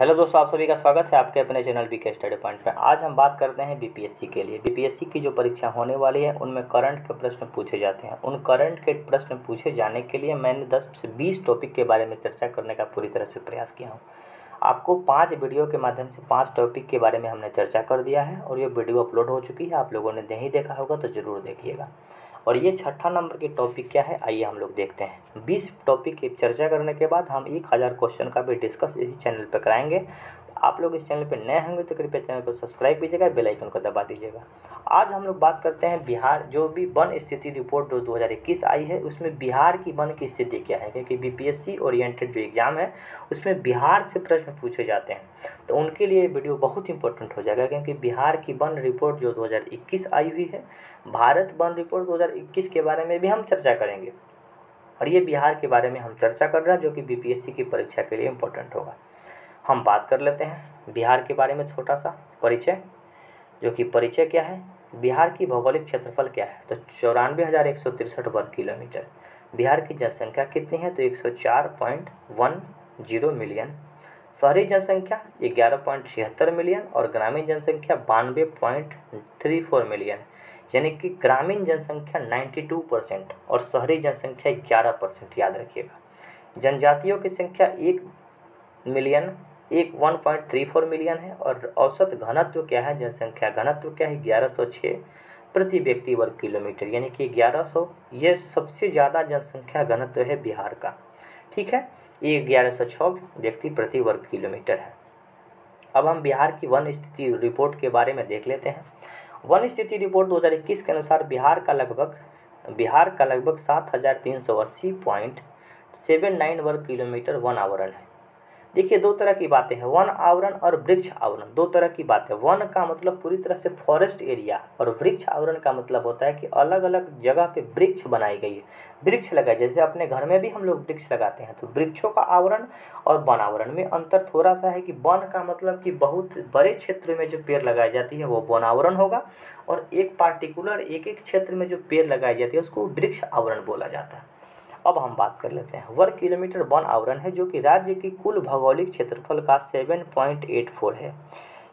Hello दोस्तों, आप सभी का स्वागत है आपके अपने चैनल बीके स्टडी पॉइंट में। आज हम बात करते हैं बीपीएससी के लिए। बीपीएससी की जो परीक्षा होने वाली है उनमें करंट के प्रश्न पूछे जाते हैं। उन करंट के प्रश्न पूछे जाने के लिए मैंने 10 से 20 टॉपिक के बारे में चर्चा करने का पूरी तरह से प्रयास किया हूँ। आपको 5 वीडियो के माध्यम से 5 टॉपिक के बारे में हमने चर्चा कर दिया है और ये वीडियो अपलोड हो चुकी है। आप लोगों ने नहीं देखा होगा तो ज़रूर देखिएगा। और ये 6ठा नंबर की टॉपिक क्या है, आइए हम लोग देखते हैं। 20 टॉपिक की चर्चा करने के बाद हम 1000 क्वेश्चन का भी डिस्कस इसी चैनल पर कराएंगे। आप लोग इस चैनल पर नए होंगे तो कृपया चैनल को सब्सक्राइब कीजिएगा, बेल आइकन को दबा दीजिएगा। आज हम लोग बात करते हैं बिहार जो भी वन स्थिति रिपोर्ट जो 2021 आई है उसमें बिहार की वन की स्थिति क्या है, क्योंकि बीपीएससी ओरिएंटेड जो एग्ज़ाम है उसमें बिहार से प्रश्न पूछे जाते हैं। तो उनके लिए वीडियो बहुत इंपॉर्टेंट हो जाएगा, क्योंकि बिहार की वन रिपोर्ट जो 2021 आई हुई है, भारत वन रिपोर्ट 2021 के बारे में भी हम चर्चा करेंगे। और ये बिहार के बारे में हम चर्चा कर रहे हैं जो कि बीपीएससी की परीक्षा के लिए इम्पोर्टेंट होगा। हम बात कर लेते हैं बिहार के बारे में छोटा सा परिचय, जो कि परिचय क्या है, बिहार की भौगोलिक क्षेत्रफल क्या है। तो 94,163 वर्ग किलोमीटर। बिहार की जनसंख्या कितनी है, तो 104.10 मिलियन। शहरी जनसंख्या 11.76 मिलियन और ग्रामीण जनसंख्या 92.34 मिलियन। यानी कि ग्रामीण जनसंख्या 92% और शहरी जनसंख्या 11%। याद रखिएगा। जनजातियों की संख्या 1.34 मिलियन है और औसत घनत्व क्या है, जनसंख्या घनत्व क्या है, 1106 प्रति व्यक्ति वर्ग किलोमीटर। यानी कि 1100 ये सबसे ज़्यादा जनसंख्या घनत्व है बिहार का। ठीक है, ये 1106 व्यक्ति प्रति वर्ग किलोमीटर है। अब हम बिहार की वन स्थिति रिपोर्ट के बारे में देख लेते हैं। वन स्थिति रिपोर्ट 2021 के अनुसार बिहार का लगभग 7,380.79 वर्ग किलोमीटर वन आवरण है। देखिए, दो तरह की बातें हैं, वन आवरण और वृक्ष आवरण। दो तरह की बात है। वन का मतलब पूरी तरह से फॉरेस्ट एरिया और वृक्ष आवरण का मतलब होता है कि अलग अलग जगह पे वृक्ष बनाई गई है, वृक्ष लगाए। जैसे अपने घर में भी हम लोग वृक्ष लगाते हैं। तो वृक्षों का आवरण और वन आवरण में अंतर थोड़ा सा है कि वन का मतलब कि बहुत बड़े क्षेत्र में जो पेड़ लगाई जाती है वो वन आवरण होगा, और एक पार्टिकुलर एक क्षेत्र में जो पेड़ लगाई जाती है उसको वृक्ष आवरण बोला जाता है। अब हम बात कर लेते हैं वर्ग किलोमीटर वन आवरण है, जो कि राज्य की कुल भौगोलिक क्षेत्रफल का 7.84 है।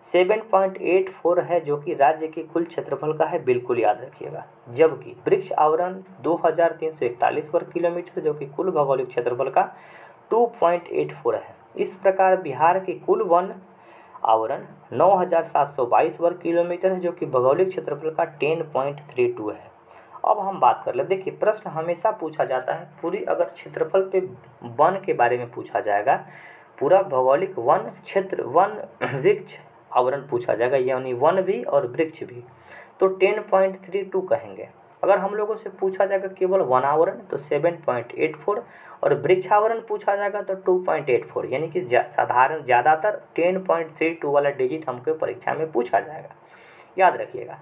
7.84 है जो कि राज्य की कुल क्षेत्रफल का है, बिल्कुल याद रखिएगा। जबकि वृक्ष आवरण 2,341 वर्ग किलोमीटर जो कि कुल भौगोलिक क्षेत्रफल का 2.84 है। इस प्रकार बिहार की कुल वन आवरण 9,722 वर्ग किलोमीटर है जो कि भौगोलिक क्षेत्रफल का 10.32 है। अब हम बात कर ले। देखिए, प्रश्न हमेशा पूछा जाता है पूरी अगर क्षेत्रफल पे वन के बारे में पूछा जाएगा, पूरा भौगोलिक वन क्षेत्र वन वृक्ष आवरण पूछा जाएगा, यानी वन भी और वृक्ष भी, तो 10.32 कहेंगे। अगर हम लोगों से पूछा जाएगा केवल वन आवरण तो 7.84 और वृक्ष आवरण पूछा जाएगा तो 2.84, यानी कि साधारण ज़्यादातर 10.32 वाला डिजिट हमको परीक्षा में पूछा जाएगा। याद रखिएगा।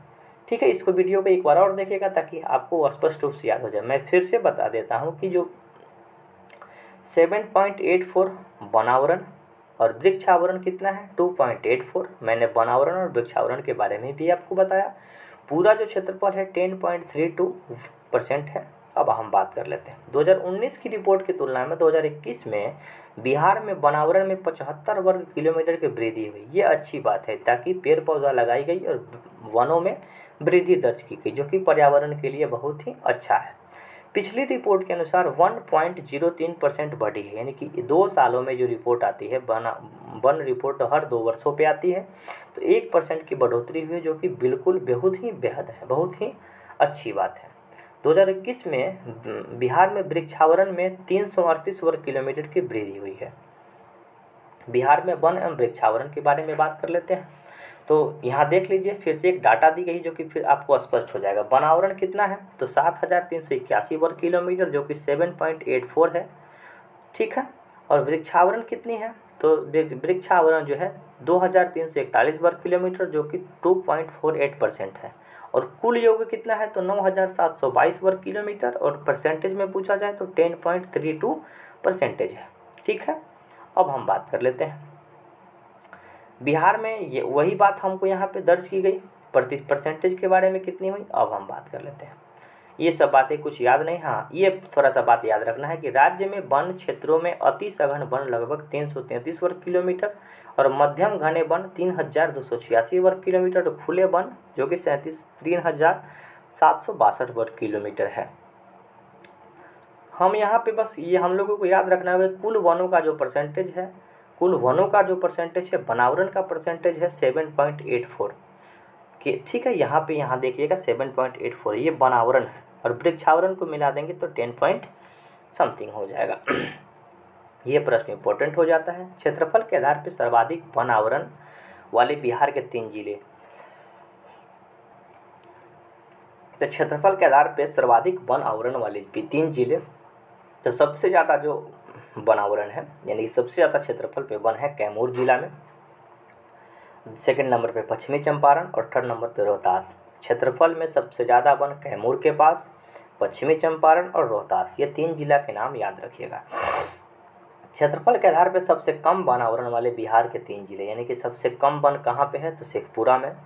ठीक है, इसको वीडियो को एक बार और देखिएगा ताकि आपको स्पष्ट रूप से याद हो जाए। मैं फिर से बता देता हूँ कि जो 7.84 वन आवरण और वृक्ष आवरण कितना है, 2.84। मैंने वन आवरण और वृक्ष आवरण के बारे में भी आपको बताया। पूरा जो क्षेत्रफल है 10.32% है। अब हम बात कर लेते हैं 2019 की रिपोर्ट की तुलना में 2021 में बिहार में वनावरण में 75 वर्ग किलोमीटर की वृद्धि हुई। ये अच्छी बात है, ताकि पेड़ पौधा लगाई गई और वनों में वृद्धि दर्ज की गई, जो कि पर्यावरण के लिए बहुत ही अच्छा है। पिछली रिपोर्ट के अनुसार 1.03% बढ़ी है, यानी कि 2 सालों में जो रिपोर्ट आती है, वन रिपोर्ट हर 2 वर्षों पे आती है, तो 1% की बढ़ोतरी हुई, जो कि बिल्कुल बेहद है, बहुत ही अच्छी बात है। 2021 में बिहार में वृक्षावरण में 338 वर्ग किलोमीटर की वृद्धि हुई है। बिहार में वन एवं वृक्षावरण के बारे में बात कर लेते हैं। तो यहाँ देख लीजिए, फिर से एक डाटा दी गई जो कि फिर आपको स्पष्ट हो जाएगा। वनावरण कितना है, तो 7,381 वर्ग किलोमीटर जो कि 7.84 है। ठीक है, और वृक्षावरण कितनी है, तो वृक्षावरण जो है 2,341 वर्ग किलोमीटर जो कि 2.48% है। और कुल योग कितना है, तो 9,722 वर्ग किलोमीटर, और परसेंटेज में पूछा जाए तो 10.32% है। ठीक है, अब हम बात कर लेते हैं बिहार में, ये वही बात हमको यहाँ पे दर्ज की गई, परसेंटेज के बारे में कितनी हुई। अब हम बात कर लेते हैं ये सब बातें कुछ याद नहीं। हाँ, ये थोड़ा सा बात याद रखना है कि राज्य में वन क्षेत्रों में अति सघन वन लगभग 333 वर्ग किलोमीटर और मध्यम घने वन 3286 वर्ग किलोमीटर, तो खुले वन जो कि 3762 वर्ग किलोमीटर है। हम यहाँ पे बस ये हम लोगों को याद रखना है कुल वनों का जो परसेंटेज है, कुल वनों का जो परसेंटेज है, वनावरण का परसेंटेज है 7.84 के, ठीक है। यहाँ देखिएगा 7.84 ये वनावरण है और वृक्षावरण को मिला देंगे तो 10 पॉइंट समथिंग हो जाएगा। ये प्रश्न इंपॉर्टेंट हो जाता है। क्षेत्रफल के आधार पर सर्वाधिक वन आवरण वाले बिहार के 3 जिले, तो क्षेत्रफल के आधार पर सर्वाधिक वन आवरण वाले 3 जिले, तो सबसे ज़्यादा जो वन आवरण है यानी कि सबसे ज़्यादा क्षेत्रफल पे वन है कैमूर जिला में, सेकंड नंबर पे पश्चिमी चंपारण और थर्ड नंबर पे रोहतास। क्षेत्रफल में सबसे ज़्यादा वन कैमूर के पास, पश्चिमी चंपारण और रोहतास, ये 3 जिला के नाम याद रखिएगा। क्षेत्रफल के आधार पर सबसे कम वन आवरण वाले बिहार के 3 जिले, यानी कि सबसे कम वन कहाँ पे है, तो शेखपुरा में,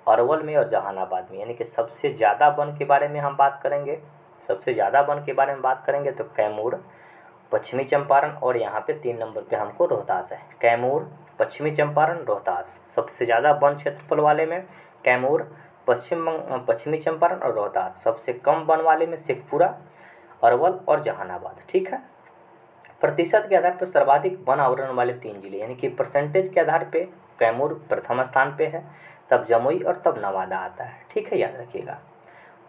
अरवल में और जहानाबाद में। यानी कि सबसे ज़्यादा वन के बारे में हम बात करेंगे, सबसे ज़्यादा वन के बारे में बात करेंगे तो कैमूर, पश्चिमी चंपारण और यहाँ पे 3 नंबर पे हमको रोहतास है। कैमूर, पश्चिमी चंपारण, रोहतास, सबसे ज़्यादा वन क्षेत्रफल वाले में कैमूर, पश्चिमी चंपारण और रोहतास। सबसे कम वन वाले में शेखपुरा, अरवल और जहानाबाद, ठीक है। प्रतिशत के आधार पर सर्वाधिक वन आवरण वाले 3 जिले, यानी कि परसेंटेज के आधार पे कैमूर प्रथम स्थान पे है, तब जमुई और तब नवादा आता है, ठीक है, याद रखिएगा।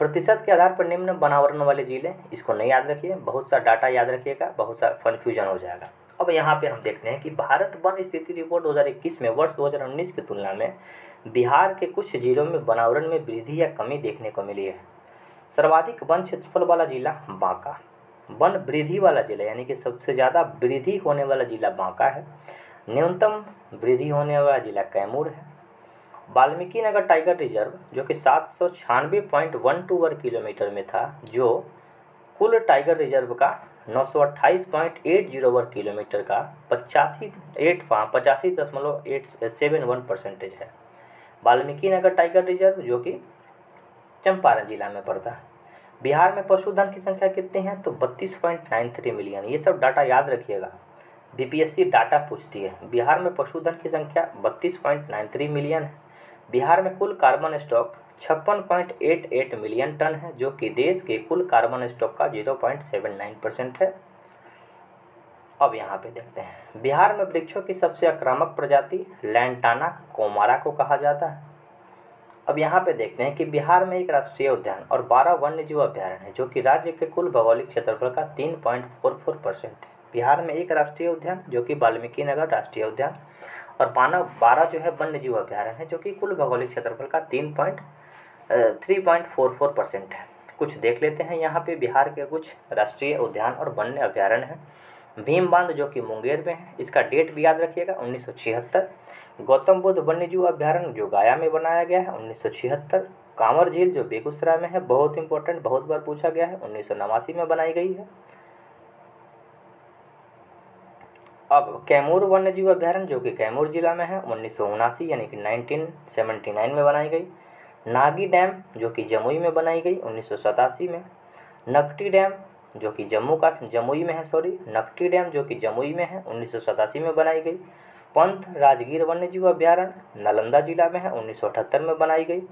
प्रतिशत के आधार पर निम्न वन आवरण वाले जिले, इसको नहीं याद रखिए, बहुत सा डाटा याद रखिएगा, बहुत सा कन्फ्यूजन हो जाएगा। अब यहाँ पे हम देखते हैं कि भारत वन स्थिति रिपोर्ट 2021 में वर्ष 2019 की तुलना में बिहार के कुछ जिलों में वनावरण में वृद्धि या कमी देखने को मिली है। सर्वाधिक वन क्षेत्रफल वाला जिला बांका, वन वृद्धि वाला जिला यानी कि सबसे ज़्यादा वृद्धि होने वाला जिला बांका है। न्यूनतम वृद्धि होने वाला जिला कैमूर है। वाल्मीकि नगर टाइगर रिजर्व जो कि 796.12 वर्ग किलोमीटर में था, जो कुल टाइगर रिजर्व का 928.80 वर्ग किलोमीटर का 85.871% है। वाल्मीकि नगर टाइगर रिजर्व जो कि चंपारण जिला में पड़ता है। बिहार में पशुधन की संख्या कितनी है, तो 32.93 मिलियन। ये सब डाटा याद रखिएगा, बीपीएससी डाटा पूछती है। बिहार में पशुधन की संख्या 32.93 मिलियन है। बिहार में कुल कार्बन स्टॉक 56.88 मिलियन टन है, जो कि देश के कुल कार्बन स्टॉक का 0.79% है। अब यहाँ पे देखते हैं, बिहार में वृक्षों की सबसे आक्रामक प्रजाति लैंटाना कोमारा को कहा जाता है। अब यहाँ पे देखते हैं कि बिहार में एक राष्ट्रीय उद्यान और 12 वन्यजीव अभ्यारण्य है, जो कि राज्य के कुल भौगोलिक क्षेत्रफल का 3.44% है। बिहार में एक राष्ट्रीय उद्यान जो कि वाल्मीकि नगर राष्ट्रीय उद्यान और 12 जो है वन्यजीव अभ्यारण्य है, जो कि कुल भौगोलिक क्षेत्रफल का 3.44% है। कुछ देख लेते हैं यहाँ पे बिहार के कुछ राष्ट्रीय उद्यान और वन्य अभ्यारण्य है। भीम बांध जो कि मुंगेर में है, इसका डेट भी याद रखिएगा 1976। गौतम बुद्ध वन्यजीव अभ्यारण्य जो गया में बनाया गया है 1976। कांवर झील जो बेगूसराय में है, बहुत इंपॉर्टेंट, बहुत बार पूछा गया है, 1989 में बनाई गई है। अब कैमूर वन्यजीव अभ्यारण्य जो कि कैमूर जिला में है 1979 यानी कि 1979 में बनाई गई। नागी डैम जो कि जमुई में बनाई गई 1987 में। नकटी डैम जो कि जमुई में है, नकटी डैम जो कि जमुई में है 1987 में बनाई गई। पंथ राजगीर वन्यजीव अभ्यारण्य नालंदा जिला में है 1978 में बनाई गई।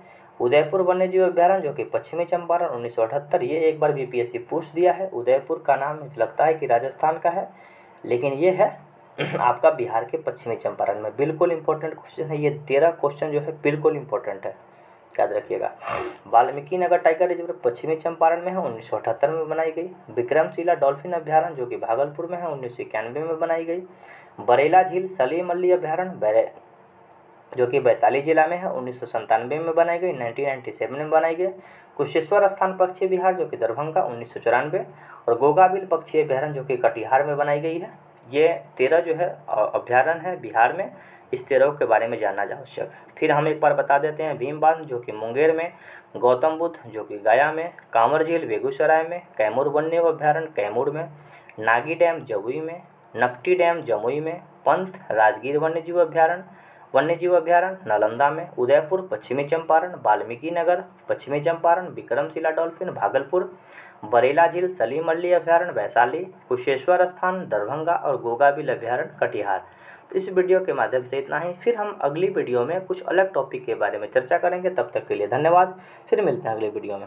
उदयपुर वन्यजीव अभ्यारण्य जो कि पश्चिमी चंपारण 1978, ये एक बार बीपीएससी पूछ दिया है। उदयपुर का नाम लगता है कि राजस्थान का है, लेकिन ये है आपका बिहार के पश्चिमी चंपारण में। बिल्कुल इंपॉर्टेंट क्वेश्चन है ये, 13 क्वेश्चन जो है बिल्कुल इंपॉर्टेंट है, याद रखिएगा। वाल्मीकि नगर टाइगर रिजर्व पश्चिमी चंपारण में है 1978 में बनाई गई। विक्रमशिला डॉल्फिन अभ्यारण्य जो कि भागलपुर में है 1991 में बनाई गई। बरेला झील सलीम अली अभ्यारण्य जो कि वैशाली जिला में है 1997 में बनाई गई, 1997 में बनाई गई। कुशेश्वर स्थान पक्षी विहार जो कि दरभंगा 1994 और गोगाबिल पक्षी अभ्यारण्य जो कि कटिहार में बनाई गई है। ये 13 जो है अभ्यारण्य है बिहार में, इस 13 के बारे में जानना आवश्यक है। फिर हम एक बार बता देते हैं, भीम बांध जो कि मुंगेर में, गौतम बुद्ध जो कि गया में, कांवर झील बेगूसराय में, कैमूर वन्य अभ्यारण्य कैमूर में, नागी डैम जमुई में, नकटी डैम जमुई में, पंथ राजगीर वन्यजीव अभ्यारण्य वन्यजीव अभ्यारण्य नालंदा में, उदयपुर पश्चिमी चंपारण, वाल्मीकि नगर पश्चिमी चंपारण, विक्रमशिला डॉल्फिन भागलपुर, बरेला झील सलीम अली अभ्यारण्य वैशाली, कुशेश्वर स्थान दरभंगा और गोगाबिल अभ्यारण्य कटिहार। तो इस वीडियो के माध्यम से इतना ही। फिर हम अगली वीडियो में कुछ अलग टॉपिक के बारे में चर्चा करेंगे। तब तक के लिए धन्यवाद। फिर मिलते हैं अगले वीडियो में।